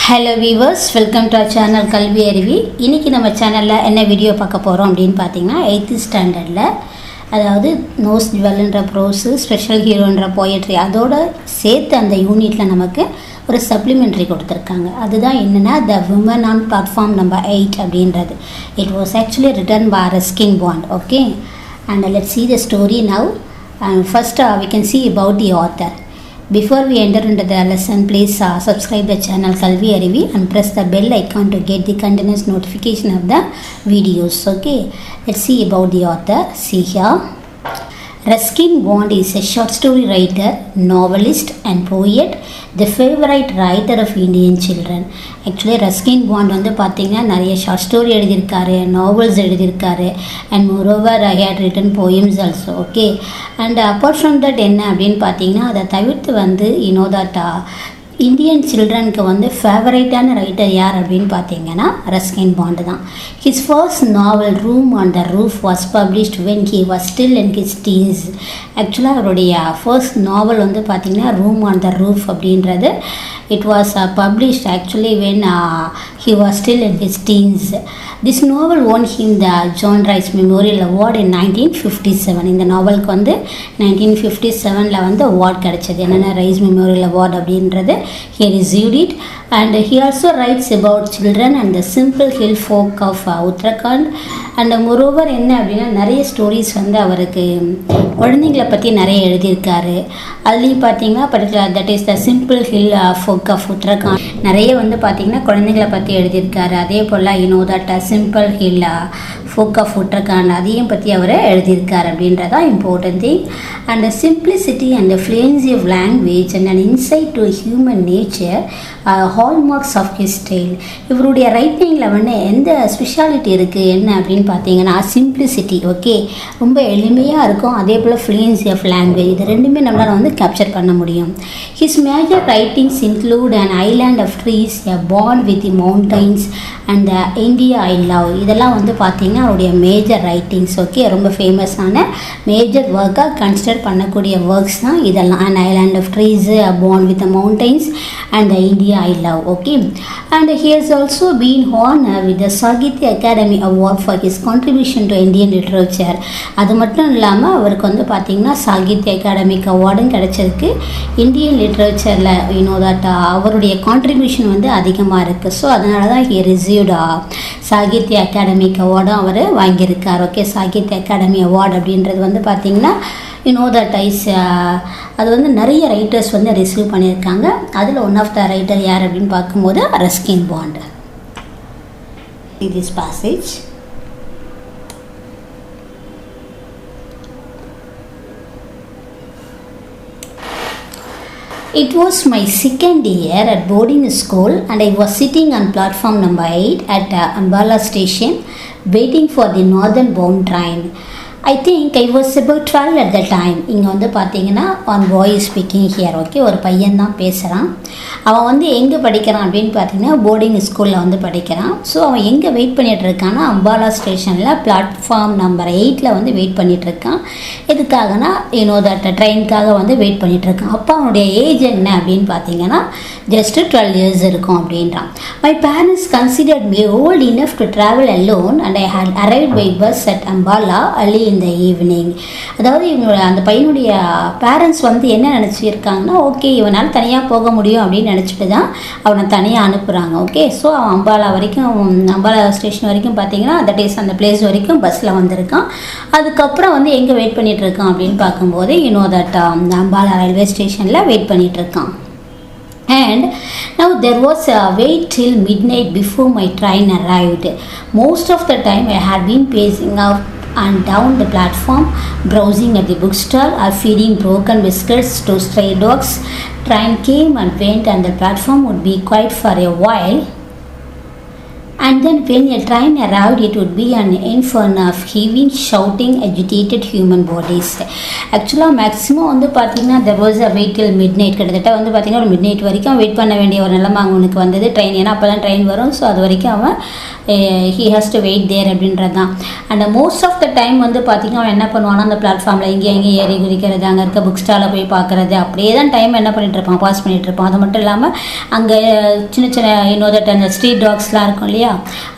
Hello viewers, welcome to our channel Kalvi Arivi. இன்றைக்கி நம்ம சேனலில் என்ன வீடியோ பார்க்க போகிறோம் அப்படின்னு பார்த்தீங்கன்னா 8th ஸ்டாண்டர்டில், அதாவது நோஸ் ஜுவல்ன்ற ப்ரோஸு, ஸ்பெஷல் ஹீரோன்ற போயட்ரி, அதோடு சேர்த்து அந்த யூனிட்டில் நமக்கு ஒரு சப்ளிமெண்ட்ரி கொடுத்துருக்காங்க. அதுதான் என்னென்னா the women on platform number 8 அப்படின்றது. It was actually written by Ruskin Bond. Okay, and let's see the story now. And first we can see about the author. Before we enter into the lesson, please subscribe the channel Kalvi Arivi and press the bell icon to get the continuous notification of the videos. Okay, let's see about the author. See here, Ruskin Bond is a short story writer, novelist and poet, the favorite writer of Indian children. Actually Ruskin Bond வந்து பார்த்தீங்கன்னா நிறைய short story எழுதியிருக்காரு, novels எழுதியிருக்காரு, and moreover I had written poems also. Okay, and apart from that என்ன அப்படின்னு பார்த்தீங்கன்னா, அதை தவிர்த்து வந்து யூனோ தட் இந்தியன் சில்ட்ரனுக்கு வந்து ஃபேவரேட்டான ரைட்டர் யார் அப்படின்னு பார்த்தீங்கன்னா ரஸ்கின் பாண்டு தான். His first novel room on the roof was published when he was still in his teens. ஆக்சுவலாக அவருடைய ஃபர்ஸ்ட் நாவல் வந்து பார்த்திங்கன்னா ரூம் ஆன் த ரூஃப் அப்படின்றது it was published actually when he was still in his teens. This novel won him the John Rice Memorial Award in 1957. இந்த நாவலுக்கு வந்து 1957 வந்து award கிடைச்சது. என்னென்ன ரைஸ் மெமோரியல் அவார்ட் அப்படின்றது he received it. And he also writes about children and the simple hill folk of Uttarakhand. And moreover என்ன அப்படின்னா நிறைய stories வந்து அவருக்கு குழந்தைங்களை பற்றி நிறைய எழுதியிருக்காரு. அதுலேயும் பார்த்தீங்கன்னா particular that is the simple hill folk of Uttarakhand, நிறைய வந்து பார்த்திங்கன்னா குழந்தைங்களை பற்றி எழுதியிருக்காரு. அதே போல் you know that simple hill folk of Uttarakhand அதையும் பற்றி அவர் எழுதியிருக்கார் அப்படின்றதான் important thing. And simplicity and fluency of language and an insight to human nature hallmarks of his style. இவருடைய ரைட்டிங்கில் வந்து எந்த ஸ்பெஷாலிட்டி இருக்குது என்ன அப்படின்னு பார்த்தீங்கன்னா சிம்பிளிசிட்டி. ஓகே, ரொம்ப எளிமையாக இருக்கும். அதே போல் ஃப்ளூயன்சி ஆஃப் லாங்குவேஜ், இது ரெண்டுமே நம்மளால் வந்து கேப்சர் பண்ண முடியும். His major writings include an island of trees, a bond with the mountains and India I love. இதெல்லாம் வந்து பார்த்திங்கன்னா அவருடைய மேஜர் ரைட்டிங்ஸ். ஓகே, ரொம்ப ஃபேமஸான மேஜர் ஒர்க்காக கன்சிடர் பண்ணக்கூடிய ஒர்க்ஸ் தான் இதெல்லாம். And island of trees, a bond with the mountains and India I love. Okay, and he has also been honored with the Sahitya Academy Award for his contribution to Indian literature. அது மட்டும் இல்லாமல் அவருக்கு வந்து பார்த்திங்கன்னா Sahitya academic அவார்டும் கிடச்சிருக்கு. Indian லிட்ரேச்சரில் you know that அவருடைய கான்ட்ரிபியூஷன் வந்து அதிகமாக இருக்குது. ஸோ அதனால தான் he received சாகித்ய அகாடமிக் அவார்டும் அவர் வாங்கியிருக்கார். ஓகே, சாகித்ய அகாடமி அவார்டு அப்படின்றது வந்து பார்த்திங்கன்னா யூனோ தட் ஐஸ் அது வந்து நிறைய ரைட்டர்ஸ் வந்து ரிசீவ் பண்ணியிருக்காங்க. அதில் ஒன் ஆஃப் த ரைட்டர் யார் அப்படின்னு பார்க்கும்போது Ruskin bond. This passage, it was my second year at boarding school and I was sitting on platform number 8 at Ambala station waiting for the northern bound train. I think I was about 12 at the time. இங்கே வந்து பார்த்தீங்கன்னா one boy speaking here. Okay, ஒரு பையன் தான் பேசுகிறான். அவன் வந்து எங்கே படிக்கிறான் அப்படின்னு பார்த்தீங்கன்னா போர்டிங் ஸ்கூலில் வந்து படிக்கிறான். ஸோ அவன் எங்கே வெயிட் பண்ணிகிட்டு இருக்கான்னா அம்பாலா ஸ்டேஷனில் பிளாட்ஃபார்ம் நம்பர் 8 வந்து வெயிட் பண்ணிகிட்ருக்கான். எதுக்காகனா யூனோ தட் ட்ரெயினுக்காக வந்து வெயிட் பண்ணிகிட்ருக்கான். அப்போ அவனுடைய ஏஜ் என்ன அப்படின்னு பார்த்தீங்கன்னா ஜஸ்ட்டு 12 years இருக்கும் அப்படின்றான். My parents considered me old enough to travel alone and I had arrive by bus at Ambala early in the evening. அதாவது இவனோட அந்த பையனுடைய பேரண்ட்ஸ் வந்து என்ன நினச்சிருக்காங்கன்னா, ஓகே இவனால் தனியாக போக முடியும் அப்படின்னு நினச்சிட்டு தான் அவனை தனியாக அனுப்புகிறாங்க. ஓகே, ஸோ அவன் அம்பாலா வரைக்கும், அம்பாலா ஸ்டேஷன் வரைக்கும் பார்த்தீங்கன்னா தட் இஸ் அந்த பிளேஸ் வரைக்கும் பஸ்ஸில் வந்திருக்கான். அதுக்கப்புறம் வந்து எங்கே வெயிட் பண்ணிகிட்ருக்கான் அப்படின்னு பார்க்கும்போது யூனோ தட் அம்பாலா ரயில்வே ஸ்டேஷனில் wait பண்ணிகிட்ருக்கான். And now there was a wait till midnight before my train arrived. Most of the time I had been pacing up and down the platform, browsing at the bookstall or feeding broken biscuits to stray dogs. Train came and went and the platform would be quiet for a while. And then when a train arrived, it would be an inferno of heaving, shouting, agitated human bodies. ஆக்சுவலாக maximum வந்து பார்த்திங்கன்னா there was a wait till midnight. கிட்டத்தட்ட வந்து பார்த்திங்கன்னா ஒரு midnight வரைக்கும் wait பண்ண வேண்டிய ஒரு நிலைமை அவனுக்கு வந்தது ட்ரெயின். ஏன்னா அப்போ தான் ட்ரெயின் வரும். ஸோ அது வரைக்கும் அவன் he has to wait there அப்படின்றது தான். And most of the time வந்து பார்த்திங்கன்னா அவன் என்ன பண்ணுவான்னா அந்த பிளாட்ஃபார்மில் இங்கேயும் ஏறி குதிக்கிறது, அங்கே இருக்க புக் ஸ்டாலில் போய் பார்க்குறது, அப்படியே தான் டைம் என்ன பண்ணிகிட்டு இருப்பான், பாஸ் பண்ணிகிட்டு இருப்பான். அது மட்டும் இல்லாமல் அங்கே சின்ன சின்ன இன்னொரு அந்த ஸ்ட்ரீட் டாக்ஸ்லாம் இருக்கும் இல்லையா,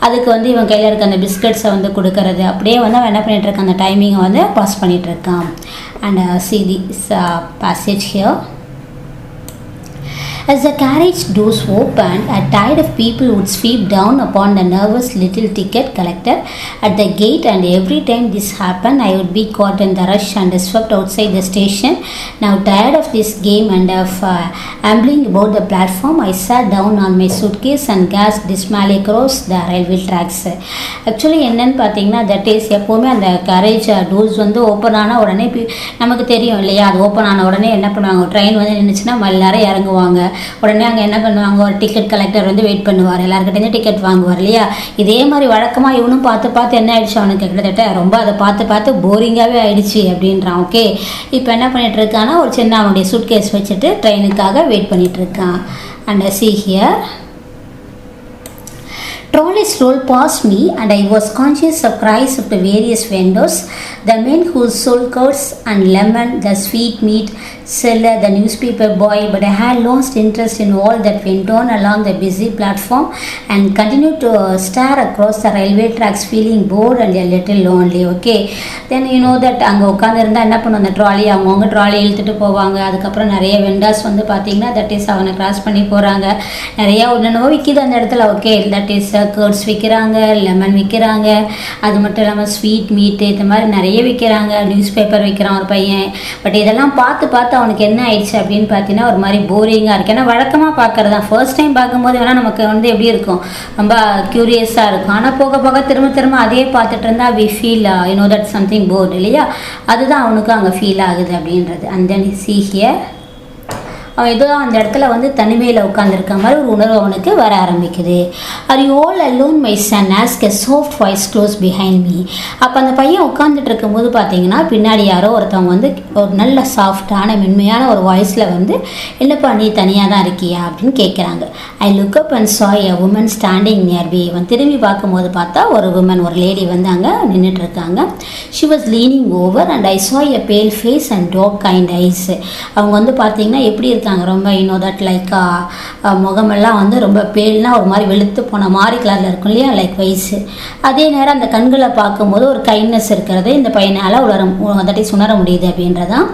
அதுக்கு வந்து இவன் கையில் இருக்க அந்த பிஸ்கட்ஸை வந்து கொடுக்கறது, அப்படியே வந்து அவன் என்ன பண்ணிகிட்டு இருக்கான், அந்த டைமிங்கை வந்து பாஸ் பண்ணிகிட்டு இருக்கான். And see this passage here. As the carriage doors opened, a tide of people would sweep down upon the nervous little ticket collector at the gate, and every time this happened, I would be caught in the rush and swept outside the station. Now tired of this game and of ambling about the platform, I sat down on my suitcase and gazed dismally across the railway tracks. Actually என்னன்னு பார்த்தீங்கன்னா that is எப்போவுமே அந்த garage doors வந்து open ஆனால் உடனே நமக்கு தெரியும் இல்லையா, அது ஓப்பன் ஆன உடனே என்ன பண்ணுவாங்க, ட்ரெயின் வந்து நின்றுச்சுன்னா எல்லாரும் இறங்குவாங்க. உடனே அங்கே என்ன பண்ணுவாங்க, ஒரு டிக்கெட் கலெக்டர் வந்து வெயிட் பண்ணுவார், எல்லாருக்கிட்டேருந்து டிக்கெட் வாங்குவார் இல்லையா. இதே மாதிரி வழக்கமாக இவனும் பார்த்து என்ன ஆயிடுச்சு அவனுக்கு, கிட்டத்தட்ட ரொம்ப அதை பார்த்து போரிங்காகவே ஆயிடுச்சு அப்படின்றான். ஓகே, இப்போ என்ன பண்ணிட்டு இருக்கான்னா ஒரு சின்ன அவனுடைய சூட்கேஸ் வச்சுட்டு ட்ரெயினுக்காக வெயிட் பண்ணிட்டு இருக்கான். And see here, trolleys rolled past me and I was conscious of cries of the various vendors, the men who sold curds and lemon, the sweet meat seller, the newspaper boy, but I had lost interest in all that went on along the busy platform and continued to stare across the railway tracks feeling bored and a little lonely. Okay, then you know that அங்கே உட்காந்துருந்தா என்ன பண்ணும், அந்த trolley அவங்க trolley இழுத்துட்டு போவாங்க. அதுக்கப்புறம் நிறைய வெண்டாஸ் வந்து பார்த்தீங்கன்னா தட் இஸ் அவனை கிராஸ் பண்ணி போகிறாங்க, நிறையா ஒன்றுனவோ விற்கிது அந்த இடத்துல. ஓகே, தட் இஸ் கர்ட்ஸ் விற்கிறாங்க, லெமன் விற்கிறாங்க, அது மட்டும் இல்லாமல் ஸ்வீட் மீட்டு இந்த மாதிரி நிறைய விற்கிறாங்க, நியூஸ் பேப்பர் விற்கிறான் ஒரு பையன். பட் இதெல்லாம் பார்த்து அவனுக்கு என்ன ஆயிடுச்சு அப்படின்னு பார்த்தீங்கன்னா ஒரு மாதிரி போரிங்காக இருக்குது. ஏன்னா வழக்கமாக பார்க்குறது தான், ஃபர்ஸ்ட் டைம் பார்க்கும்போது வேணால் நமக்கு வந்து எப்படி இருக்கும், ரொம்ப க்யூரியஸாக இருக்கும். ஆனால் போக திரும்ப அதே பார்த்துட்டு இருந்தால் we feel you know that something bored இல்லையா, அதுதான் அவனுக்கு அங்கே ஃபீல் ஆகுது அப்படின்றது. அண்ட் தென் see here, அவன் ஏதோ அந்த இடத்துல வந்து தனிமையில் உட்காந்துருக்க மாதிரி ஒரு உணர்வு அவனுக்கு வர ஆரம்பிக்குது. Are you all alone my son ask a soft voice close behind me. அப்போ அந்த பையன் உட்காந்துட்டு இருக்கும்போது பார்த்தீங்கன்னா பின்னாடி யாரோ ஒருத்தவங்க வந்து ஒரு நல்ல சாஃப்டான மென்மையான ஒரு வாய்ஸில் வந்து என்னப்பா நீ தனியாக தான் இருக்கியா அப்படின்னு கேட்குறாங்க. I look up and saw a woman standing near me. இவன் திரும்பி பார்க்கும்போது பார்த்தா ஒரு உமன், ஒரு லேடி வந்து அங்கே நின்றுட்டு இருக்காங்க. she was leaning over and I saw a pale face and dark kind eyes. அவங்க வந்து பார்த்தீங்கன்னா எப்படி இருக்காங்க, ரொம்ப யூனோ தட் லைக் முகமெல்லாம் வந்து ரொம்ப பேல்னா ஒரு மாதிரி வெளுத்து போன மாதிரி கலரில் இருக்கும் இல்லையா, லைக் வயசு. அதே நேரம் அந்த கண்களை பார்க்கும்போது ஒரு கைண்ட்னஸ் இருக்கிறது இந்த பையனால் தட் இஸ் உணர முடியுது அப்படின்றதான்.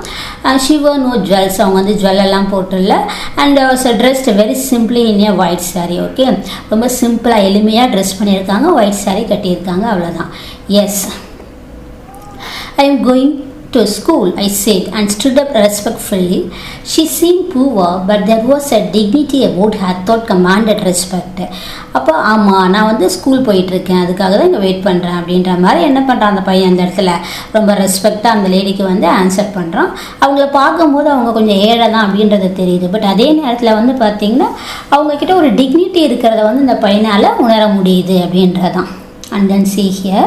she wore no jewels, அவங்க வந்து ஜுவல்லெல்லாம் போட்டுல. And was dressed very simply in a white sari. Okay, ரொம்ப சிம்பிளாக எளிமையாக ட்ரெஸ் பண்ணியிருக்காங்க, ஒயிட் சாரீ கட்டியிருக்காங்க, அவ்வளோதான். Yes, I am going to school, I said and stood up respectfully. She seemed poor, but there was a dignity about her that commanded respect. அப்போ ஆமாம் நான் வந்து ஸ்கூல் போயிட்டுருக்கேன், அதுக்காக தான் இங்கே வெயிட் பண்ணுறேன் அப்படின்ற மாதிரி என்ன பண்ணுறான் அந்த பையன் அந்த இடத்துல ரொம்ப ரெஸ்பெக்டாக அந்த லேடிக்கு வந்து ஆன்சர் பண்ணுறான். அவங்கள பார்க்கும்போது அவங்க கொஞ்சம் ஏழை தான் அப்படின்றது தெரியுது. பட் அதே நேரத்தில் வந்து பார்த்திங்கன்னா அவங்கக்கிட்ட ஒரு டிக்னிட்டி இருக்கிறத வந்து இந்த பையனால் உணர முடியுது அப்படின்றதான். And then see here,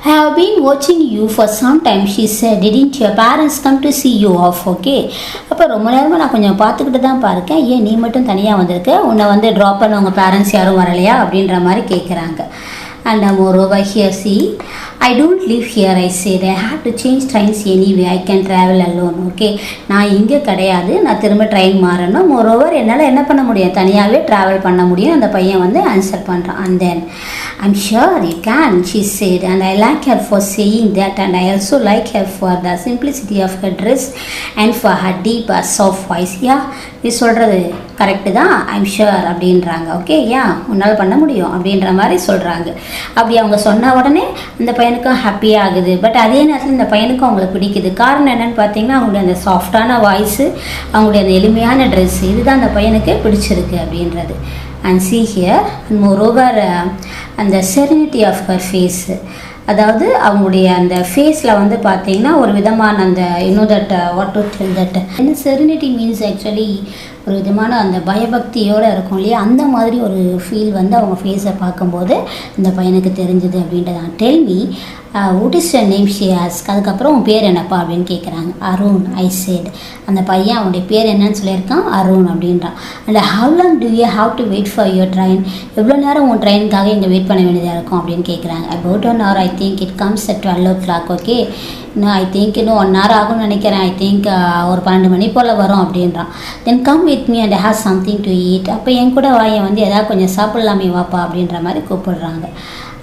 I have been watching you for some time, she said. Didn't your parents come to see you off? Okay, அப்போ ரொம்ப நேரமாக நான் கொஞ்சம் பார்த்துக்கிட்டு தான் பாருக்கேன், ஏன் நீ மட்டும் தனியாக வந்திருக்க, உன்னை வந்து ட்ராப் பண்ண உங்கள் பேரண்ட்ஸ் யாரும் வரலையா அப்படின்ற மாதிரி கேட்குறாங்க. And moreover here, see, I don't live here, I said. I have to change trains anyway. I can travel alone. Okay, நான் இங்கே கிடையாது, நான் திரும்ப ட்ரெயின் மாறணும். moreover என்னால் என்ன பண்ண முடியும், தனியாகவே ட்ராவல் பண்ண முடியும் அந்த பையன் வந்து ஆன்சர் பண்ணுறான். And then I'm sure you can, she said, and I like her for saying that, and I also like her for the simplicity of her dress and for her deep soft voice. Yeah, நீ சொல்கிறது correct தான், I'm sure அப்படின்றாங்க. Okay, ஏன் உன்னால் பண்ண முடியும் அப்படின்ற மாதிரி சொல்கிறாங்க. அப்படி அவங்க சொன்ன உடனே அந்த பையனுக்கும் ஹாப்பியாக ஆகுது. பட் அதே நேரத்தில் இந்த பையனுக்கும் அவங்களுக்கு பிடிக்குது. காரணம் என்னென்னு பார்த்தீங்கன்னா அவங்களுடைய அந்த சாஃப்டான வாய்ஸு, அவங்களுடைய அந்த எளிமையான ட்ரெஸ்ஸு, இதுதான் அந்த பையனுக்கு பிடிச்சிருக்கு அப்படின்றது. And see here, and moreover அந்த serenity of her face, அதாவது அவங்களுடைய அந்த ஃபேஸில் வந்து பார்த்தீங்கன்னா ஒரு விதமான அந்த that what to tell that என்ன செரினிட்டி மீன்ஸ் ஆக்சுவலி ஒரு விதமான அந்த பயபக்தியோடு இருக்கும் இல்லையா, அந்த மாதிரி ஒரு ஃபீல் வந்து அவங்க ஃபேஸை பார்க்கும்போது இந்த பையனுக்கு தெரிஞ்சுது அப்படின்றதான். Tell me what is your name she ask. அதுக்கப்புறம் உன் பேர் என்னப்பா அப்படின்னு கேட்குறாங்க. Arun I said. அந்த பையன் அவனுடைய பேர் என்னன்னு சொல்லியிருக்கான், அருண் அப்படின்றான். And how long do you have to wait for your train. எவ்வளோ நேரம் உன் ட்ரெயினுக்காக இங்கே வெயிட் பண்ண வேண்டியதாக இருக்கும் அப்படின்னு கேட்குறாங்க. About 1 hour I think it comes at 12 o'clock. Okay, இன்னும் ஐ திங்க் இன்னும் 1 hour ஆகும்னு நினைக்கிறேன். ஐ திங்க் ஒரு 12 மணி போல் வரும் அப்படின்றான். தென் come with me and have something to eat. அப்போ என் கூட வாயன் வந்து எதாவது கொஞ்சம் சாப்பிட்லாமே வாப்பா அப்படின்ற மாதிரி கூப்பிடுறாங்க.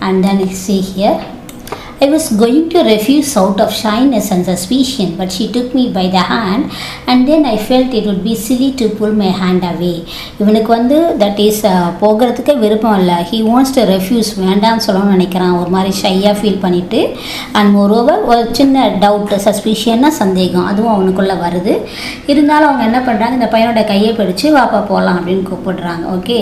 And then see here, I was going to refuse out of shyness and suspicion, but she took me by the hand and then I felt it would be silly to pull my hand away. இவனுக்கு வந்து that is போகிறதுக்கு விருப்பம் இல்லை. He wants to refuse, வேண்டாம்னு சொல்லணும்னு நினைக்கிறான். ஒரு மாதிரி ஷையாக ஃபீல் பண்ணிவிட்டு அண்ட் மோரோவர் ஒரு சின்ன டவுட்டு, சஸ்பிஷியன்னா சந்தேகம், அதுவும் அவனுக்குள்ளே வருது. இருந்தாலும் அவங்க என்ன பண்ணுறாங்க, இந்த பையனோட கையை பிடிச்சி வாப்பா போகலாம் அப்படின்னு கூப்பிடுறாங்க. ஓகே,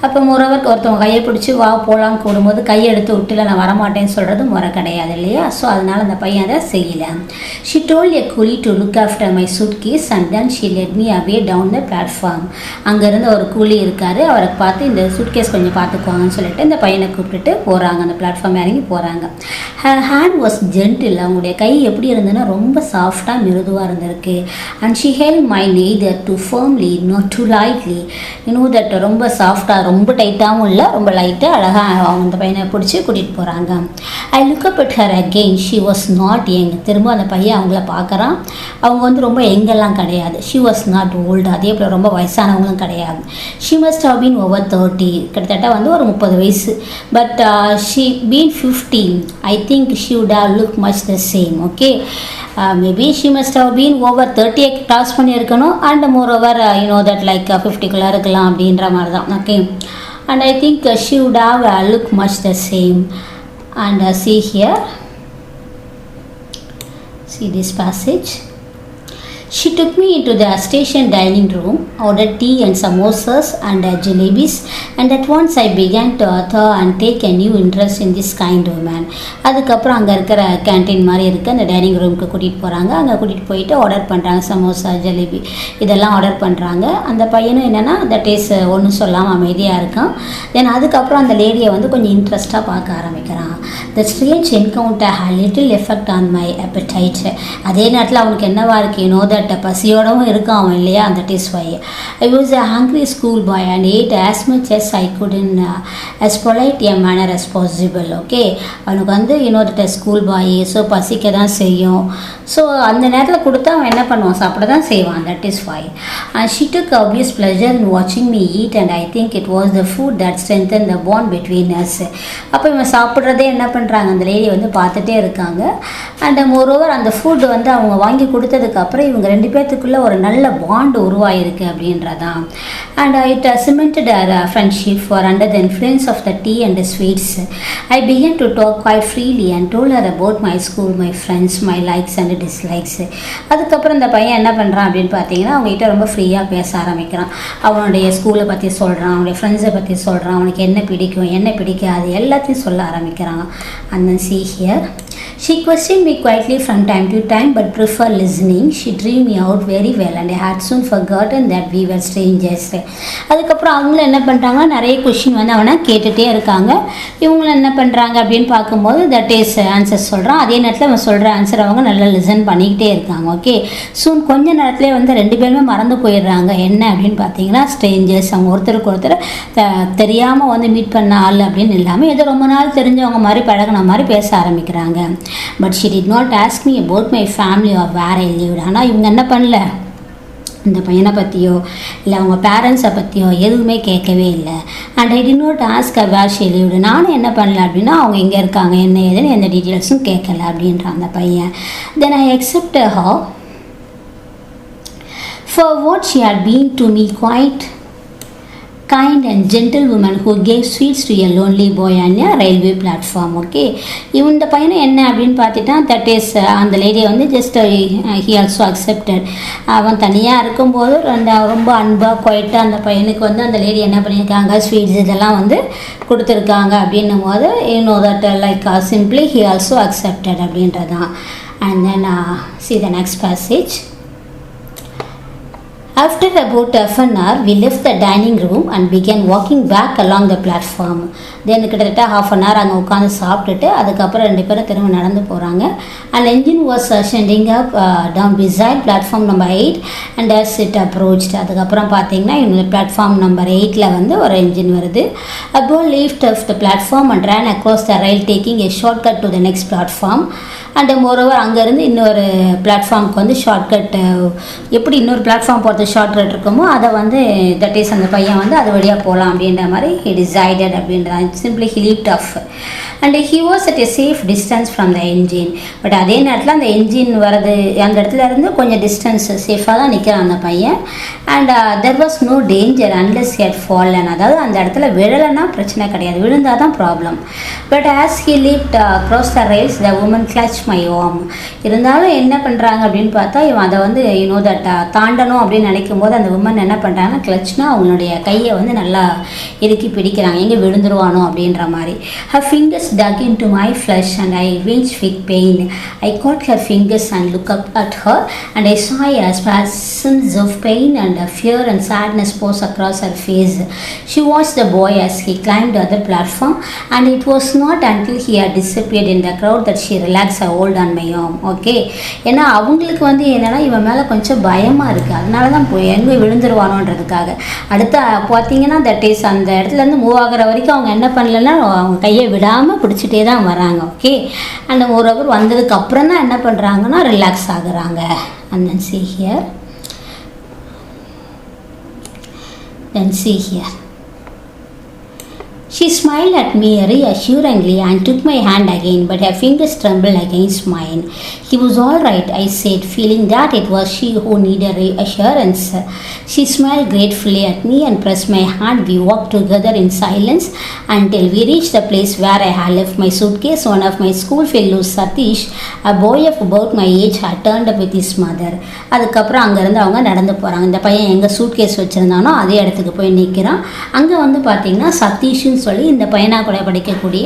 அப்போ மோரோவர் ஒருத்தவங்க கையை பிடிச்சி வா போகலான்னு கூடும்போது கையை எடுத்து விட்டுல நான் வரமாட்டேன்னு சொல்கிறது முறை கிடையாது இல்லையா. ஸோ அதனால் அந்த பையன் அதை செய்யலை. She told a coolie to look after my suitcase and then she led me away down the platform. அங்கேருந்து ஒரு கூலி இருக்கார், அவரை பார்த்து இந்த சூட் கேஸ் கொஞ்சம் பார்த்துக்குவாங்கன்னு சொல்லிட்டு இந்த பையனை கூப்பிட்டுட்டு போகிறாங்க. அந்த பிளாட்ஃபார்ம் இறங்கி போகிறாங்க. Her hand was gentle. அவங்களுடைய கை எப்படி இருந்ததுன்னா ரொம்ப சாஃப்டாக மிருதுவாக இருந்திருக்கு. And she held my neither to firmly not to lightly. இன்னும் தட் ரொம்ப சாஃப்டாக, ரொம்ப டைட்டாகவும் இல்லை, ரொம்ப லைட்டாக அழகாக அவங்க அந்த பையனை பிடிச்சி கூட்டிகிட்டு போகிறாங்க. I look up at her again. She was not young. திரும்ப அந்த பையன் அவங்கள பார்க்குறான். அவங்க வந்து ரொம்ப யங்கெல்லாம் கிடையாது. she was not old. அதே போல் ரொம்ப வயசானவங்களும் கிடையாது. she must have been over 30. கிட்டத்தட்ட வந்து ஒரு 30 வயசு. but she been 50. I think she would have looked much the same. Okay, maybe she must have been over 30 cross பண்ணியிருக்கணும். and moreover you know that like 50குள்ளே இருக்கலாம் அப்படின்ற மாதிரி தான். Okay, and I think she would have looked much the same. And see here, see this passage. She took me into the station dining room, ordered tea and samosas and jalebis, and at once I began to author and take a new interest in this kind woman. அதுக்கப்புறம் அங்கே இருக்கிற canteen மாதிரி இருக்குது, அந்த dining ரூமுக்கு கூட்டிகிட்டு போகிறாங்க. அங்கே கூட்டிகிட்டு போயிட்டு ஆர்டர் பண்ணுறாங்க, சமோசா ஜலேபி இதெல்லாம் ஆர்டர் பண்ணுறாங்க. அந்த பையனும் என்னென்னா தட் இஸ் ஒன்றும் சொல்லாமல் அமைதியாக இருக்கான். தென் அதுக்கப்புறம் அந்த லேடியை வந்து கொஞ்சம் இன்ட்ரெஸ்ட்டாக பார்க்க ஆரம்பிக்கிறான். The strange encounter had little effect on my appetite. அதே நேரத்தில் அவனுக்கு என்னவா இருக்கு, பசியோடவும் இருக்கான் அவன் இல்லையா. அந்த is why I was a hungry school boy and ate as much as I could in as polite a manner as possible. Okay, அவனுக்கு வந்து இன்னொரு ஸ்கூல் பாய், ஸோ பசிக்க தான் செய்யும். ஸோ அந்த நேரத்தில் கொடுத்தா அவன் என்ன பண்ணுவான், சாப்பிட தான் செய்வான். That is why. and she took obvious pleasure in watching me eat and I think it was the food that strengthened the bond between us. அப்போ இவன் சாப்பிட்றதே என்ன பண்ணுறாங்க, அந்த லேடி வந்து பார்த்துட்டே இருக்காங்க. அண்ட் மோரோவர் அந்த ஃபுட் வந்து அவங்க வாங்கி கொடுத்ததுக்கப்புறம் இவங்க 2 பேர்த்துக்குள்ளே ஒரு நல்ல பாண்ட் உருவாயிருக்கு அப்படின்றதான். And it cemented our friendship for under the influence of the tea and the sweets. I began to talk quite freely and told her about my school, my friends, my likes and dislikes. அதுக்கப்புறம் இந்த பையன் என்ன பண்ணுறான் அப்படின்னு பார்த்தீங்கன்னா அவங்ககிட்ட ரொம்ப ஃப்ரீயாக பேச ஆரம்பிக்கிறான். அவனுடைய ஸ்கூலை பற்றி சொல்கிறான், அவனுடைய ஃப்ரெண்ட்ஸை பற்றி சொல்கிறான், அவனுக்கு என்ன பிடிக்கும் என்ன பிடிக்காது எல்லாத்தையும் சொல்ல ஆரம்பிக்கிறான். And then see here, she questioned me quietly from time to time but preferred listening. She drew me out very well and I had soon forgotten that we were strangers. அதுக்கப்புறம் அவங்களும் என்ன பண்ணுறாங்கன்னா நிறைய கொஷின் வந்து அவனை கேட்டுகிட்டே இருக்காங்க. இவங்களும் என்ன பண்ணுறாங்க அப்படின்னு பார்க்கும்போது தட் இஸ் ஆன்சர் சொல்கிறான். அதே நேரத்தில் அவன் சொல்கிற ஆன்சர் அவங்க நல்லா லிசன் பண்ணிக்கிட்டே இருக்காங்க. ஓகே, சூன் கொஞ்ச நேரத்துலேயே வந்து 2 பேருமே மறந்து போயிடுறாங்க. என்ன அப்படின்னு பார்த்தீங்கன்னா ஸ்ட்ரேஞ்சர்ஸ், அவங்க ஒருத்தருக்கு ஒருத்தர் தெரியாமல் வந்து மீட் பண்ண ஆள் அப்படின்னு இல்லாமல் ஏதோ ரொம்ப நாள் தெரிஞ்சவங்க மாதிரி பழகின மாதிரி பேச ஆரம்பிக்கிறாங்க. But she did not ask me about my family or where I lived. ஆனால் இவங்க என்ன பண்ணல, இந்த பையனை பற்றியோ இல்லை அவங்க பேரண்ட்ஸை பற்றியோ எதுவுமே கேட்கவே இல்லை. And I did not ask her where she lived. நானும் என்ன பண்ணல அப்படின்னா அவங்க எங்கே இருக்காங்க என்ன ஏதுன்னு எந்த டீட்டெயில்ஸும் கேட்கல அப்படின்றான் அந்த பையன். தென் ஐ accepted her for what she had been to me, quite kind and gentle woman who gave sweets to a lonely boy on a railway platform. Okay, இந்த பையனை என்ன அப்படின்னு பார்த்துட்டா தட் இஸ் அந்த லேடியை வந்து ஜஸ்ட் ஹி ஆல்சோ அக்செப்டட். அவன் தனியாக இருக்கும்போது ரொம்ப அன்பாக குவைட்டாக அந்த பையனுக்கு வந்து அந்த லேடி என்ன பண்ணியிருக்காங்க, ஸ்வீட்ஸ் இதெல்லாம் வந்து கொடுத்துருக்காங்க அப்படின்னும் போது இன்னும் that like simply he also accepted அப்படின்றதான். And then see the next passage. After about half an hour, we left the dining room and began walking back along the platform. Then கிட்டத்தட்ட half an hour அங்கே உட்காந்து சாப்பிட்டுட்டு அதுக்கப்புறம் 2 பேரும் திரும்ப நடந்து போகிறாங்க. And engine was standing up down beside platform number 8 and as it approached, அதுக்கப்புறம் பார்த்தீங்கன்னா இந்த பிளாட்ஃபார்ம் நம்பர் 8ல் வந்து ஒரு என்ஜின் வருது. A boy left off the platform and ran across the rail taking a shortcut to the next platform. And moreover அங்கேருந்து இன்னொரு பிளாட்ஃபார்முக்கு வந்து shortcut எப்படி இன்னொரு பிளாட்ஃபார்ம் போகிறது ஷார்ட்கட் இருக்குமோ அதை வந்து தட் இஸ் அந்த பையன் வந்து அது வழியாக போகலாம் அப்படின்ற மாதிரி ஹி டிசைடட் அப்படின்றான். Simply he leapt off and he was at a safe distance from the engine. But அதே நேரத்தில் அந்த என்ஜின் வரது அந்த இடத்துல இருந்து கொஞ்சம் டிஸ்டன்ஸ் சேஃபாக தான் நிற்கிறான் அந்த பையன். And there was no danger unless he had fallen. அதாவது அந்த இடத்துல விழலைன்னா பிரச்சனை கிடையாது, விழுந்தால் தான் problem. But as he leapt across the rails the woman clutch my arm. இருந்தாலும் என்ன பண்ணுறாங்க அப்படின்னு பார்த்தா இவன் அதை வந்து தட் தாண்டணும் அப்படின்னு நினைக்கும் போது அந்த உமன் என்ன பண்ணுறாங்கன்னா கிளச்னா அவங்களுடைய கையை வந்து நல்லா இறுக்கி பிடிக்கிறாங்க, எங்கே விழுந்துருவானோ அப்படின்ற மாதிரி. Her fingers dug into my flesh and I winced with pain. I caught her fingers and looked up at her and I saw a spasms of pain and fear and sadness pose across her face. She watched the boy as he climbed the other platform and it was not until he had disappeared in the crowd that she relaxed her hold on my arm. Okay, ஏன்னா அவங்களுக்கு வந்து என்னென்னா இவன் மேலே கொஞ்சம் பயமாக இருக்குது, அதனால தான் போய் எங்கே விழுந்துருவானோன்றதுக்காக. அடுத்து பார்த்தீங்கன்னா தட் இஸ் அந்த இடத்துலேருந்து மூவ் ஆகிற வரைக்கும் அவங்க என்ன பண்ணலன்னா அவங்க கையை விடாமல் பிடிச்சிட்டே தான் வராங்க. ஓகே, அந்த ஒரு அவர் வந்ததுக்கு அப்புறம் தான் என்ன பண்ணுறாங்கன்னா ரிலாக்ஸ் ஆகுறாங்க. and then see here she smiled at me reassuringly and took my hand again, but her fingers trembled against mine. He was all right, I said, feeling that it was she who needed reassurance. She smiled gratefully at me and pressed my hand. We walked together in silence until we reached the place where I had left my suitcase. One of my school fellows, Satish, a boy of about my age, had turned up with his mother. அதுக்கப்புறம் அங்கேருந்து அவங்க நடந்து போகிறாங்க. இந்த பையன் எங்கே suitcase வச்சுருந்தானோ அதே இடத்துக்கு போய் நிற்கிறான். அங்கே வந்து பார்த்திங்கன்னா சதீஷ்னு சொல்லி இந்த பையனா கூட படிக்கக்கூடிய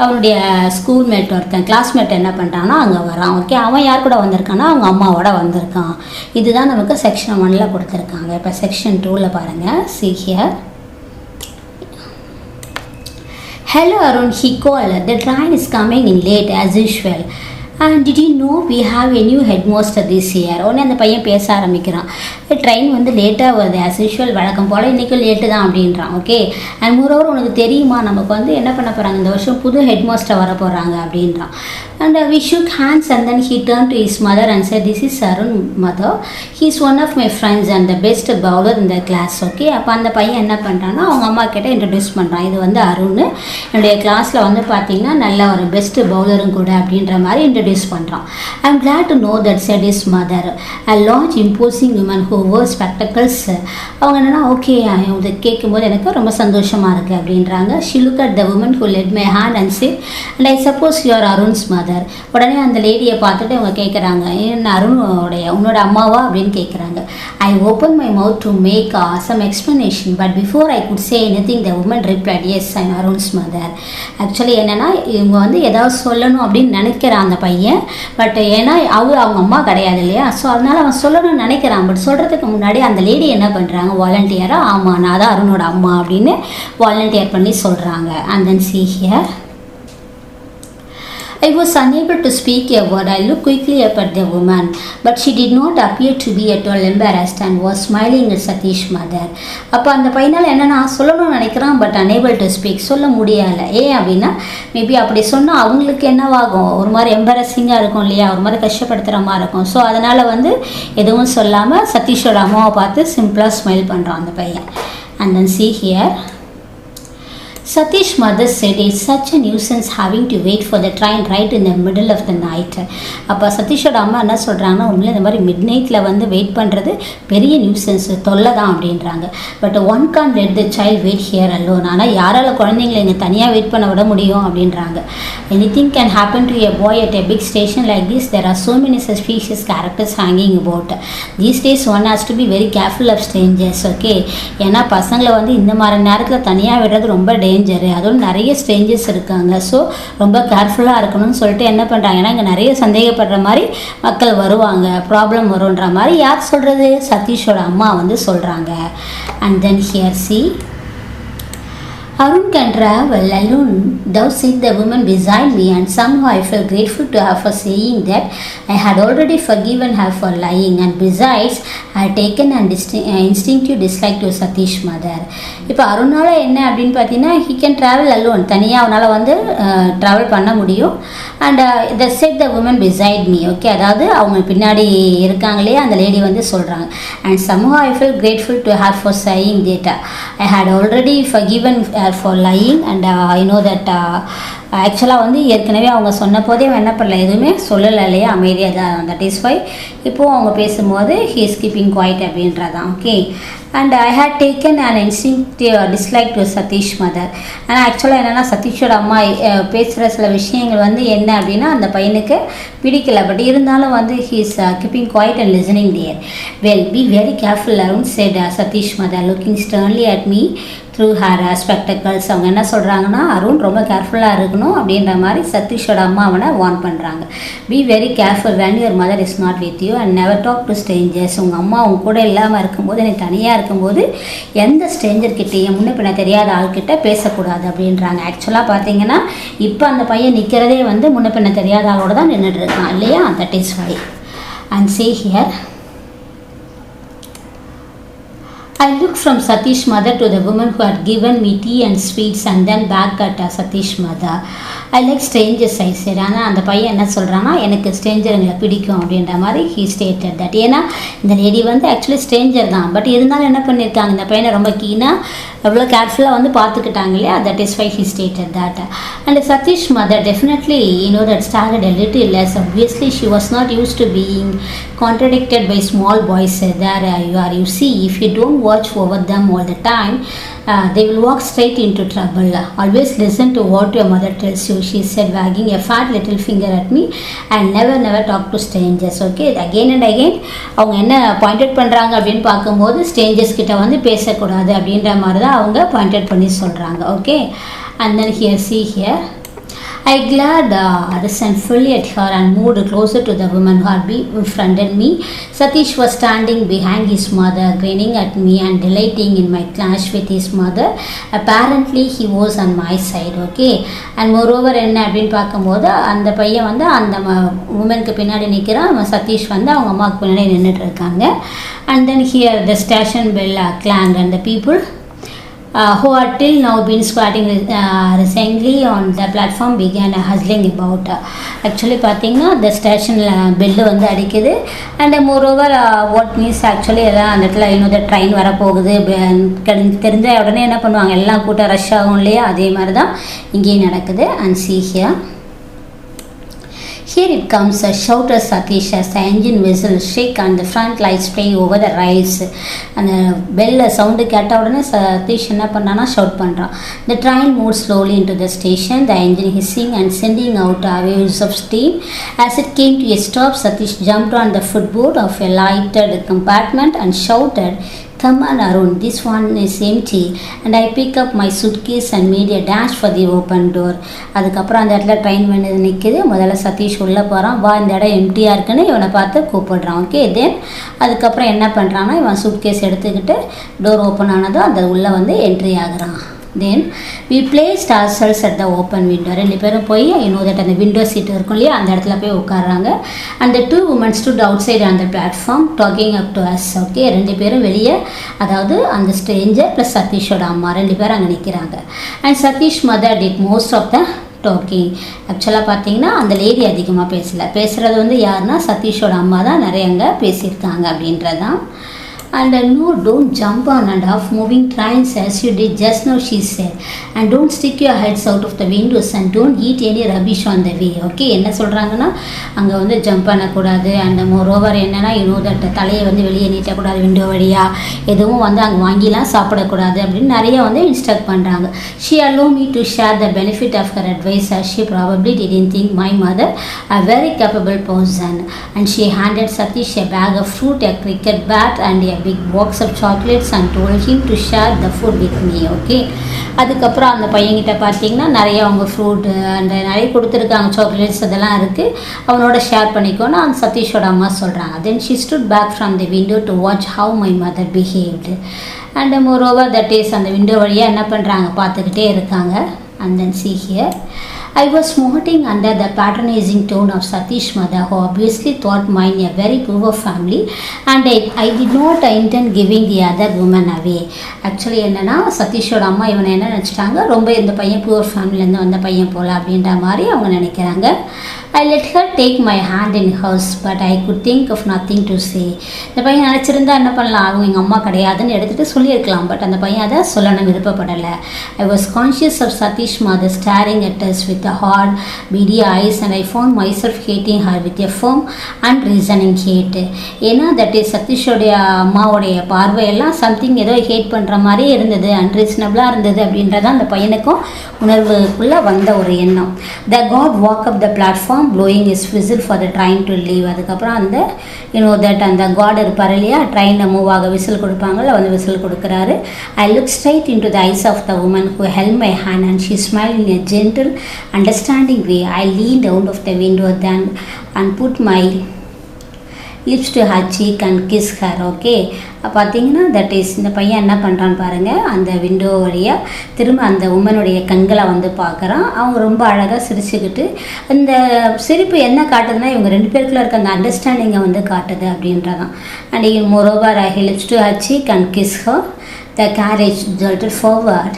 அவனுடைய ஸ்கூல்மேட் ஒருத்தன் கிளாஸ்மேட் என்ன பண்ணுறான்னா அங்கே வரான். ஓகே, அவன் யார் கூட வந்திருக்கான்னா அவங்க அம்மாவோட வந்திருக்கான். இதுதான் நமக்கு செக்ஷன் 1ல் கொடுத்துருக்காங்க. இப்போ செக்ஷன் 2ல் பாருங்கள். see here. Hello Arun, he called. The train is coming in late as usual. And did you know we have a new headmaster this year? உடனே அந்த பையன் பேச ஆரம்பிக்கிறான். ட்ரெயின் வந்து லேட்டாக வருது, ஆஸ் யூஷுவல் வழக்கம் போல் இன்றைக்கும் லேட்டு தான் அப்படின்றான். ஓகே, அண்ட் மோரோவர் உனக்கு தெரியுமா நமக்கு வந்து என்ன பண்ண போகிறாங்க இந்த வருஷம் புது ஹெட்மாஸ்டர் வர போகிறாங்க அப்படின்றான். And we shook hands and then he turned to his mother and said, this is Arun, mother. He is one of my friends and the best bowler in the class. Okay, அப்போ அந்த பையன் என்ன பண்ணுறான்னா அவங்க அம்மா கிட்ட introduce பண்ணுறான். இது வந்து அருண், என்னுடைய கிளாஸில் வந்து பார்த்தீங்கன்னா நல்ல ஒரு பெஸ்ட் பவுலரும் கூட அப்படின்ற மாதிரி இன்ட்ரடியூஸ் பண்ணுறான். I am glad to know that, said his mother, a large imposing woman who wore spectacles. அவங்க என்னன்னா ஓகே இதை கேட்கும்போது எனக்கு ரொம்ப சந்தோஷமாக இருக்குது அப்படின்றாங்க. She looked at the woman who led my hand and said, and I suppose you are Arun's mother. உடனே அந்த லேடியை பார்த்துட்டு அவங்க கேட்குறாங்க, என்ன அருணோடைய உன்னோட அம்மாவா அப்படின்னு கேட்குறாங்க. I opened my mouth to make some explanation, but before I could say anything, the woman replied, yes, I am Arun's mother. Actually என்னென்னா இவங்க வந்து ஏதாவது சொல்லணும் அப்படின்னு நினைக்கிறான் அந்த பையன். பட் ஏன்னா அவங்க அம்மா கிடையாது இல்லையா, ஸோ அதனால் அவன் சொல்லணும்னு நினைக்கிறான். பட் சொல்கிறதுக்கு முன்னாடி அந்த லேடி என்ன பண்ணுறாங்க, வாலண்டியராக ஆமாம் நான் தான் அருணோட அம்மா அப்படின்னு வாலண்டியர் பண்ணி சொல்கிறாங்க. And then see here. I was unable to speak a word. I looked quickly up at the woman, but she did not appear to be at all embarrassed and was smiling at Satish's mother. அப்போ அந்த பையனால் என்னென்னா சொல்லணும்னு நினைக்கிறான், but unable to speak, சொல்ல முடியலை. ஏன் அப்படின்னா maybe அப்படி சொன்னால் அவங்களுக்கு என்னவாகும், ஒரு மாதிரி எம்பரசிங்காக இருக்கும் இல்லையா, ஒரு மாதிரி கஷ்டப்படுத்துகிற மாதிரி இருக்கும். ஸோ அதனால் வந்து எதுவும் சொல்லாமல் சதீஷோட அம்மாவை பார்த்து சிம்பிளாக ஸ்மைல் பண்ணுறான் அந்த பையன். And then see here. Satish's mother said it's such a nuisance having to wait for the train right in the middle of the night. அப்போ சதீஷோட அம்மா என்ன சொல்கிறாங்கன்னா உண்மையிலே இந்த மாதிரி மிட் நைட்டில் வந்து வெயிட் பண்ணுறது பெரிய நியூசன்ஸ் தொல்லை தான் அப்படின்றாங்க. But one can't let the child wait here alone. ஆனால் யாரால் குழந்தைங்களை இங்கே தனியாக வெயிட் பண்ண விட முடியும் அப்படின்றாங்க. Anything can happen to a boy at a big station like this. There are so many suspicious characters hanging about. These days one has to be very careful of strangers. Okay, ஏன்னா பசங்களை வந்து இந்த மாதிரி நேரத்தில் தனியாக விடுறது ரொம்ப ஸ்ட்ரேஞ்சரு, அதுவும் நிறைய ஸ்ட்ரேஞ்சர்ஸ் இருக்காங்க. ஸோ ரொம்ப கேர்ஃபுல்லாக இருக்கணும்னு சொல்லிட்டு என்ன பண்ணுறாங்கன்னா, இங்கே நிறைய சந்தேகப்படுற மாதிரி மக்கள் வருவாங்க, ப்ராப்ளம் வரும்ன்ற மாதிரி யார் சொல்கிறது, சதீஷோட அம்மா வந்து சொல்கிறாங்க. And then here C Arun can travel alone, thou said the woman beside me, and somehow I felt grateful to her for saying that I had already forgiven her for lying, and besides, I had taken an instinctive dislike to Satish mother. இப்போ அருணால் என்ன அப்படின்னு பார்த்தீங்கன்னா, he can travel alone, தனியாக அவனால் வந்து travel பண்ண முடியும். And the said the woman beside me, okay, அதாவது அவங்க பின்னாடி இருக்காங்களே அந்த லேடி வந்து சொல்கிறாங்க. And somehow I felt grateful to her for saying that I had already forgiven for lying, and I know that ஆக்சுவலாக வந்து ஏற்கனவே அவங்க சொன்ன போதே அவன் என்ன பண்ணல, எதுவுமே சொல்லலை இல்லையா, அமைதியாக தான். தட் இஸ் வை இப்போது அவங்க பேசும்போது ஹீ இஸ் கீப்பிங் குவைட் அப்படின்றதான். Okay. And I had taken and instinctive dislike to Satish mother. ஆனால் ஆக்சுவலாக என்னென்னா, சதீஷோட அம்மா பேசுகிற சில விஷயங்கள் வந்து என்ன அப்படின்னா அந்த பையனுக்கு பிடிக்கல. பட் இருந்தாலும் வந்து he is keeping quiet and listening there. Well be very careful Arun said Satish mother looking sternly at me through her spectacles. அவங்க என்ன சொல்கிறாங்கன்னா, அருண் ரொம்ப கேர்ஃபுல்லாக இருக்கணும் அப்படின்ற மாதிரி சதீஷோட அம்மா அவனை வார்ன் பண்ணுறாங்க. Be very careful when your mother is not with you and never talk to strangers. உங்கள் அம்மா அவங்க கூட இல்லாமல் இருக்கும்போது, எனக்கு தனியாக இருக்கும்போது எந்த ஸ்ட்ரேஞ்சர்கிட்டையும் முன்ன பின்ன தெரியாத ஆள்கிட்ட பேசக்கூடாது அப்படின்றாங்க. ஆக்சுவலாக பார்த்தீங்கன்னா இப்போ அந்த பையன் நிற்கிறதே வந்து முன்ன பின்ன தெரியாத ஆளோட தான் நின்றுட்டு இருக்கான் இல்லையா. That is why. And say here I looked from Satish's mother to the woman who had given me tea and sweets and then back at Satish's mother. I like strangers, I said. ஆனால் அந்த பையன் என்ன சொல்கிறான்னா, எனக்கு ஸ்ட்ரேஞ்சருங்களை பிடிக்கும் அப்படின்ற மாதிரி he stated that. ஏன்னா இந்த லேடி வந்து ஆக்சுவலி ஸ்ட்ரேஞ்சர் தான், பட் இருந்தாலும் என்ன பண்ணியிருக்காங்க, இந்த பையனை ரொம்ப கீனாக எவ்வளோ கேர்ஃபுல்லாக வந்து பார்த்துக்கிட்டாங்க இல்லையா. That is why he stated that. And Satish's mother definitely, that started a little less. Obviously she was not used to being contradicted by small boys. There you are, you see, if you don't watch over them all the time, they will walk straight into trouble. Always listen to what your mother tells you, she said, wagging a fat little finger at me, and never talk to strangers. Okay, again and again அவங்க என்ன pointed பண்ணுறாங்க அப்படின்னு பார்க்கும்போது, strangers கிட்ட வந்து பேசக்கூடாது அப்படின்ற மாதிரி தான் அவங்க பாயிண்டட் பண்ணி சொல்கிறாங்க. Okay. And then here see here I glared listened fully at her and moved closer to the woman who had befriended me. Satish was standing behind his mother, grinning at me and delighting in my clash with his mother. Apparently he was on my side. Okay. And moreover என்ன அப்படின்னு பார்க்கும்போது, அந்த பையன் வந்து அந்த உமனுக்கு பின்னாடி நிற்கிறான், சதீஷ் வந்து அவங்க அம்மாவுக்கு பின்னாடி நின்றுட்டு இருக்காங்க. And then here the station bell clanged and the people who had till now been squatting resignedly on the platform began hustling about. Actually பார்த்தீங்கன்னா the ஸ்டேஷனில் பெல்லு வந்து அடிக்குது. And moreover what means actually எல்லாம் அந்த இடத்துல இன்னும் train வரப்போகுது தெரிஞ்ச உடனே என்ன பண்ணுவாங்க, எல்லாம் கூட்டம் ரஷ் ஆகும் இல்லையா, அதே மாதிரி தான் இங்கேயும் நடக்குது. And see here Here it comes, shouted Satish as the engine whistle shake and the front lights play over the rails. அந்த பெல்ல சவுண்டு கேட்ட உடனே சதீஷ் என்ன பண்ணான்னா ஷவுட் பண்ணுறான். The train moved slowly into the station, the engine hissing and sending out waves of steam. As it came to a stop, Satish jumped on the footboard of a lighted compartment and shouted, "Come on, Arun, this one is empty." And I pick up my suitcase and made a dash for the open door. அதுக்கப்புறம் அந்த இடத்துல train பண்ணி நிற்கிது. முதல்ல சதீஷ் உள்ளே போகிறான். வா, இந்த இடம் எம்டியாக இருக்குன்னு இவனை பார்த்து கூப்பிடுறான். ஓகே. தென் அதுக்கப்புறம் என்ன பண்ணுறான்னா, இவன் சூட்கேஸ் எடுத்துக்கிட்டு டோர் ஓப்பன் ஆனதும் அந்த உள்ளே வந்து entry ஆகுறான். Then we placed ourselves at the open window. ரெண்டு பேரும் போய் அந்த விண்டோ சீட் இருக்கும் இல்லையா, அந்த இடத்துல போய் உட்காடுறாங்க. And the two women stood outside on the platform talking up to us. Okay. ரெண்டு பேரும் வெளியே, அதாவது அந்த ஸ்ட்ரேஞ்சர் ப்ளஸ் சதீஷோட அம்மா ரெண்டு பேரும் அங்கே நிற்கிறாங்க. And Satish mother did most of the talking. ஆக்சுவலாக பார்த்தீங்கன்னா அந்த லேடி அதிகமாக பேசுகிறது வந்து யாருன்னா சதீஷோட அம்மா தான் நிறைய அங்கே பேசியிருக்காங்க அப்படின்றதான். And no, don't jump on and off moving trains as you did just now, she said. And don't stick your heads out of the windows and don't eat any rubbish on the way. Okay. என்ன சொல்கிறாங்கன்னா, அங்கே வந்து jump பண்ணக்கூடாது. அந்த moreover என்னென்னா that தலையை வந்து வெளியே நீட்டக்கூடாது, விண்டோ வழியாக எதுவும் வந்து அங்கே வாங்கிலாம் சாப்பிடக்கூடாது அப்படின்னு நிறைய வந்து இன்ஸ்ட்ரக்ட் பண்ணுறாங்க. She allowed me to share the benefit of her advice as she probably didn't think my mother a very capable person. And she handed Satish a bag of fruit, a cricket bat and a big box of chocolates and told him to share the food with me. Okay, அதுக்கப்புறம் அந்த பையன்கிட்ட பார்த்தீங்கன்னா நிறைய அவங்க fruit அந்த நிறைய கொடுத்துருக்காங்க, chocolates அதெல்லாம் இருக்குது, அவனோட ஷேர் பண்ணிக்கோன்னு அந்த சதீஷோட அம்மா சொல்கிறாங்க. Then she stood back from the window to watch how my mother behaved. And moreover that is அந்த விண்டோ வழியாக என்ன பண்ணுறாங்க பார்த்துக்கிட்டே இருக்காங்க. And then see here, I was smarting under the patronizing tone of Satish's mother, who obviously thought mine a very poor family, and I did not intend giving the other woman away. Actually என்னன்னா சதீஷோட அம்மா இவனை என்ன நினச்சிட்டாங்க, ரொம்ப இந்த பையன் poor ஃபேமிலியிலேருந்து வந்த பையன் போல அப்படின்ற மாதிரி அவங்க நினைக்கிறாங்க. I let her take my hand in hers, but I could think of nothing to say. இந்த பையன் நினச்சிருந்தா என்ன பண்ணலாம், அவங்க எங்கள் அம்மா கிடையாதுன்னு எடுத்துகிட்டு சொல்லியிருக்கலாம், பட் அந்த பையன் அதை சொல்லணும் விருப்பப்படலை. I was conscious of Satish's mother staring at us with the hard, beady eyes, and I found myself hating her with a firm, unreasoning hate. ஏன்னா தட் இஸ் சதீஷோடைய அம்மாவோடைய பார்வையெல்லாம் சம்திங் ஏதோ ஹேட் பண்ணுற மாதிரி இருந்தது, அன்ரீசனபிளாக இருந்தது அப்படின்றத அந்த பையனுக்கும் உணர்வுக்குள்ளே வந்த ஒரு எண்ணம். The god walk up the platform blowing his whistle for the train to leave. அதுக்கப்புறம் அந்த தட் அந்த காட் இருப்பார் இல்லையா, ட்ரெயினில் மூவ் ஆக விசில் கொடுப்பாங்கள்ல, வந்து விசில் கொடுக்குறாரு. I looked straight into the eyes of the woman who held my hand, and she smiled in a gentle, understanding way. I leaned out of the window then and put my lips to her cheek and kiss her. Okay, பார்த்தீங்கன்னா that is இந்த பையன் என்ன பண்ணுறான்னு பாருங்கள், அந்த window வழியாக திரும்ப அந்த உமனுடைய கண்களை வந்து பார்க்குறான். அவங்க ரொம்ப அழகாக சிரிச்சுக்கிட்டு, இந்த சிரிப்பு என்ன காட்டுதுன்னா இவங்க ரெண்டு பேருக்குள்ள இருக்க அந்த அண்டர்ஸ்டாண்டிங்கை வந்து காட்டுது அப்படின்றதான். And moreover he lips to her cheek and kiss her. The carriage jolted forward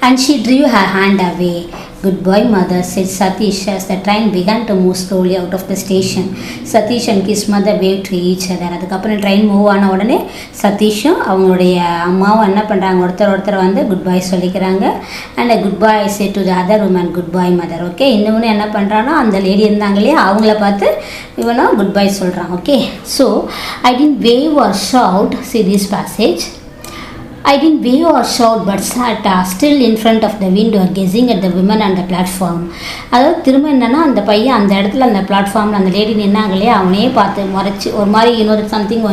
and she drew her hand away. Goodbye mother, said Satish as the train began to move slowly out of the station. Satish and his mother waved to each other. அதுக்கப்புறம் train move ஆன உடனே சதீஷும் அவங்களுடைய அம்மாவும் என்ன பண்ணுறாங்க, ஒருத்தர் வந்து goodbye சொல்லிக்கிறாங்க. And goodbye say to the other woman, goodbye mother. Okay, இன்னொன்று என்ன பண்ணுறான்னா அந்த லேடி இருந்தாங்க இல்லையா, அவங்கள பார்த்து இவனும் குட் பாய் சொல்கிறான். Okay, so I didn't wave or shout, see this passage. I didn't wave or shout but sat still in front of the window gazing at the women on the platform. அதாவது திரும்ப என்னென்னா அந்த பையன் அந்த இடத்துல அந்த பிளாட்ஃபார்மில் அந்த லேடி நின்னாங்க இல்லையா, அவனே பார்த்து முறைச்சி ஒரு மாதிரி இன்னொரு சம்திங்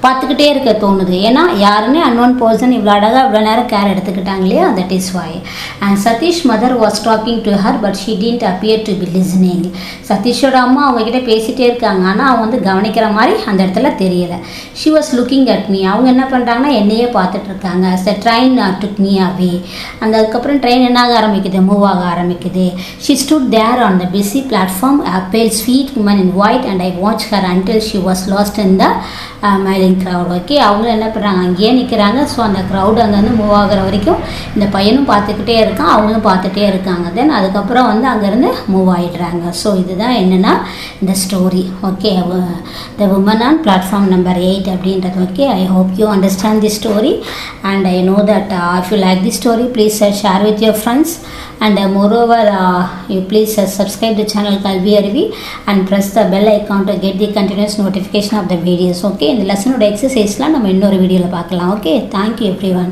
பார்த்துக்கிட்டே இருக்க தோணுது. ஏன்னா யாருன்னே அன்னோன் பர்சன் இவ்வளோ அழகாக இவ்வளோ நேரம் கேர் எடுத்துக்கிட்டாங்க இல்லையா, that is why. And Satish mother was talking to her but she didn't appear to be listening. சதீஷோட அம்மா அவங்ககிட்ட பேசிகிட்டே இருக்காங்க, ஆனால் அவங்க வந்து கவனிக்கிற மாதிரி அந்த இடத்துல தெரியலை. She was looking at me. அவங்க என்ன பண்ணுறாங்கன்னா என்னையே பார்த்துட்டு இருக்காங்க. As the train took me away. And அதுக்கப்புறம் ட்ரெயின் என்னாக ஆரம்பிக்குது, மூவ் ஆக ஆரம்பிக்குது. She stood there on the busy platform, a pale sweet woman in white, and I watched her until she was lost in the milling crowd. Okay, அவங்களும் என்ன பண்ணுறாங்க, அங்கேயே நிற்கிறாங்க. So அந்த க்ரௌடு அங்கேருந்து மூவ் ஆகிற வரைக்கும் இந்த பையனும் பார்த்துக்கிட்டே இருக்கான், அவங்களும் பார்த்துட்டே இருக்காங்க. தென் அதுக்கப்புறம் வந்து அங்கேருந்து மூவ் ஆகிடுறாங்க. ஸோ இதுதான் என்னென்னா இந்த story. Okay, the woman on platform number 8 அப்படின்றது. Okay, I hope you understand the story. And I know that if you like this story, please share with your friends. And moreover, you please subscribe the channel Kalvi Arivi and press the bell icon to get the continuous notification of the videos. Okay, இந்த லெசனோட எக்ஸசைஸ்லாம் நம்ம இன்னொரு வீடியோவில் பார்க்கலாம். Okay, thank you every one.